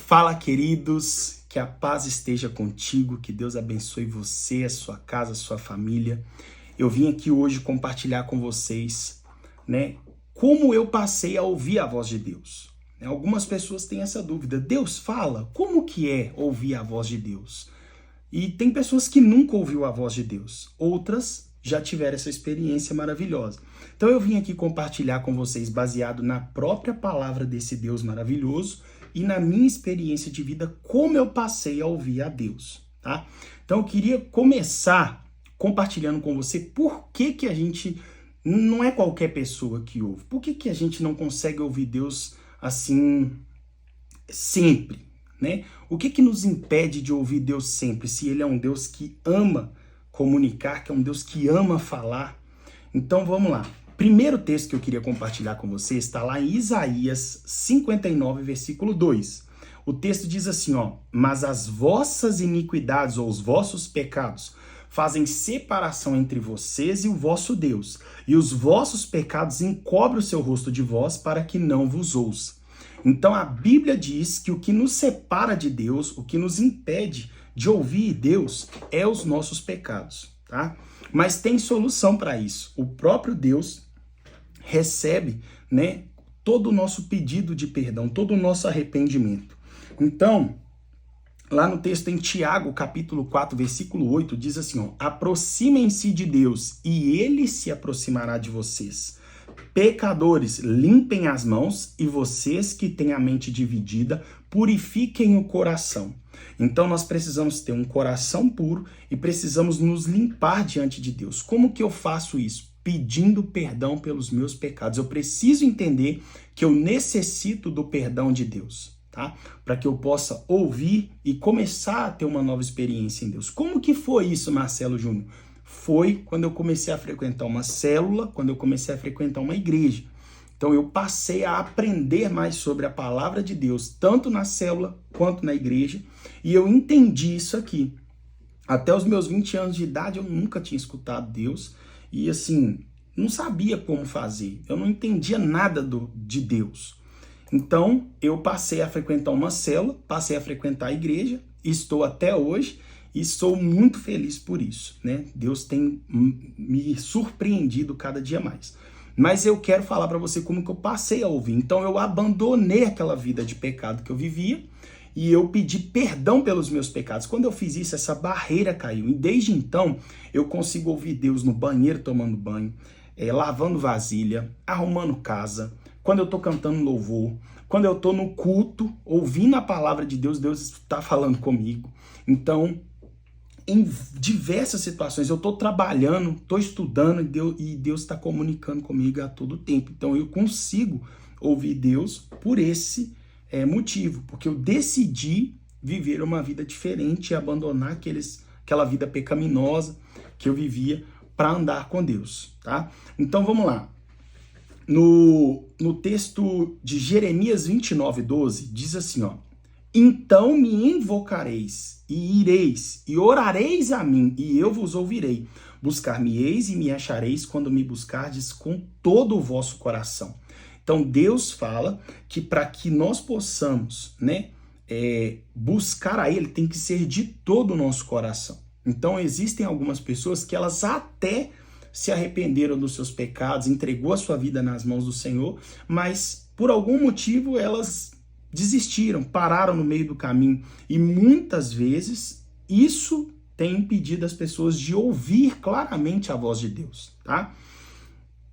Fala, queridos, que a paz esteja contigo, que Deus abençoe você, a sua casa, a sua família. Eu vim aqui hoje compartilhar com vocês, como eu passei a ouvir a voz de Deus. Algumas pessoas têm essa dúvida, Deus fala? Como que é ouvir a voz de Deus? E tem pessoas que nunca ouviu a voz de Deus, outras já tiveram essa experiência maravilhosa. Então eu vim aqui compartilhar com vocês, baseado na própria palavra desse Deus maravilhoso e na minha experiência de vida, como eu passei a ouvir a Deus, tá? Então eu queria começar compartilhando com você por que a gente não é qualquer pessoa que ouve. Por que a gente não consegue ouvir Deus assim sempre, né? O que nos impede de ouvir Deus sempre, se Ele é um Deus que ama comunicar, que é um Deus que ama falar? Então vamos lá. Primeiro texto que eu queria compartilhar com você está lá em Isaías 59, versículo 2. O texto diz assim, mas as vossas iniquidades ou os vossos pecados fazem separação entre vocês e o vosso Deus, e os vossos pecados encobrem o seu rosto de vós para que não vos ouça. Então a Bíblia diz que o que nos separa de Deus, o que nos impede de ouvir Deus é os nossos pecados, tá? Mas tem solução para isso. O próprio Deus recebe, todo o nosso pedido de perdão, todo o nosso arrependimento. Então, lá no texto em Tiago, capítulo 4, versículo 8, diz assim, aproximem-se de Deus e Ele se aproximará de vocês. Pecadores, limpem as mãos, e vocês que têm a mente dividida, purifiquem o coração. Então nós precisamos ter um coração puro e precisamos nos limpar diante de Deus. Como que eu faço isso? Pedindo perdão pelos meus pecados. Eu preciso entender que eu necessito do perdão de Deus, tá? Para que eu possa ouvir e começar a ter uma nova experiência em Deus. Como que foi isso, Marcelo Júnior? Foi quando eu comecei a frequentar uma célula, quando eu comecei a frequentar uma igreja. Então eu passei a aprender mais sobre a palavra de Deus, tanto na célula quanto na igreja, e eu entendi isso aqui. Até os meus 20 anos de idade eu nunca tinha escutado Deus, e assim, não sabia como fazer, eu não entendia nada de Deus. Então eu passei a frequentar uma célula, passei a frequentar a igreja, estou até hoje, e sou muito feliz por isso, Deus tem me surpreendido cada dia mais. Mas eu quero falar para você como que eu passei a ouvir. Então eu abandonei aquela vida de pecado que eu vivia e eu pedi perdão pelos meus pecados. Quando eu fiz isso, essa barreira caiu. E desde então eu consigo ouvir Deus no banheiro tomando banho, lavando vasilha, arrumando casa, quando eu estou cantando louvor, quando eu estou no culto, ouvindo a palavra de Deus, Deus está falando comigo. Então, em diversas situações, eu estou trabalhando, estou estudando e Deus está comunicando comigo a todo tempo. Então eu consigo ouvir Deus por esse motivo, porque eu decidi viver uma vida diferente e abandonar aquela vida pecaminosa que eu vivia para andar com Deus, tá? Então vamos lá. No texto de Jeremias 29, 12, diz assim, então me invocareis, e ireis, e orareis a mim, e eu vos ouvirei. Buscar-me-eis e me achareis quando me buscardes com todo o vosso coração. Então Deus fala que para que nós possamos, buscar a Ele, tem que ser de todo o nosso coração. Então existem algumas pessoas que elas até se arrependeram dos seus pecados, entregou a sua vida nas mãos do Senhor, mas por algum motivo elas desistiram, pararam no meio do caminho, e muitas vezes isso tem impedido as pessoas de ouvir claramente a voz de Deus, tá?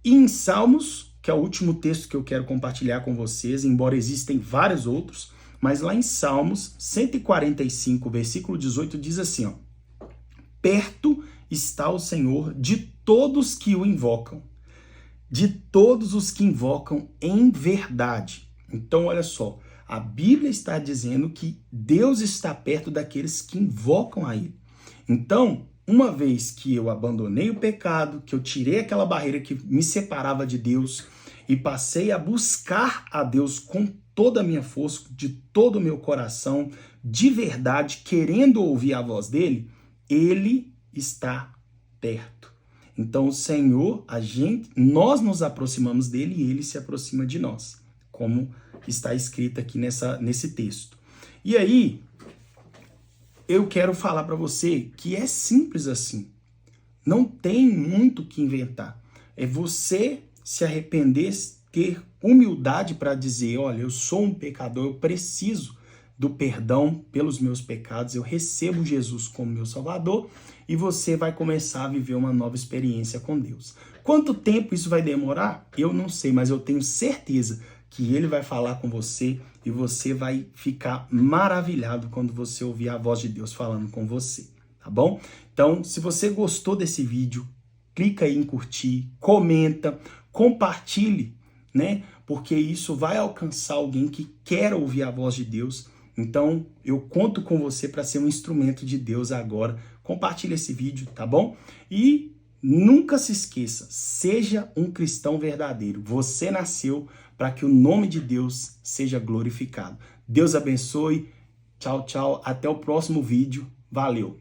E em Salmos, que é o último texto que eu quero compartilhar com vocês, embora existem vários outros, mas lá em Salmos 145, versículo 18, diz assim, perto está o Senhor de todos que o invocam, de todos os que invocam em verdade. Então olha só, a Bíblia está dizendo que Deus está perto daqueles que invocam a Ele. Então, uma vez que eu abandonei o pecado, que eu tirei aquela barreira que me separava de Deus e passei a buscar a Deus com toda a minha força, de todo o meu coração, de verdade, querendo ouvir a voz dele, Ele está perto. Então, o Senhor, nós nos aproximamos dele e ele se aproxima de nós, como está escrito aqui nesse texto. E aí, eu quero falar para você que é simples assim. Não tem muito o que inventar. É você se arrepender, ter humildade para dizer, olha, eu sou um pecador, eu preciso do perdão pelos meus pecados, eu recebo Jesus como meu Salvador e você vai começar a viver uma nova experiência com Deus. Quanto tempo isso vai demorar? Eu não sei, mas eu tenho certeza que Ele vai falar com você e você vai ficar maravilhado quando você ouvir a voz de Deus falando com você, tá bom? Então, se você gostou desse vídeo, clica aí em curtir, comenta, compartilhe, né? Porque isso vai alcançar alguém que quer ouvir a voz de Deus. Então, eu conto com você para ser um instrumento de Deus agora. Compartilhe esse vídeo, tá bom? E nunca se esqueça, seja um cristão verdadeiro. Você nasceu para que o nome de Deus seja glorificado. Deus abençoe. Tchau, tchau. Até o próximo vídeo. Valeu!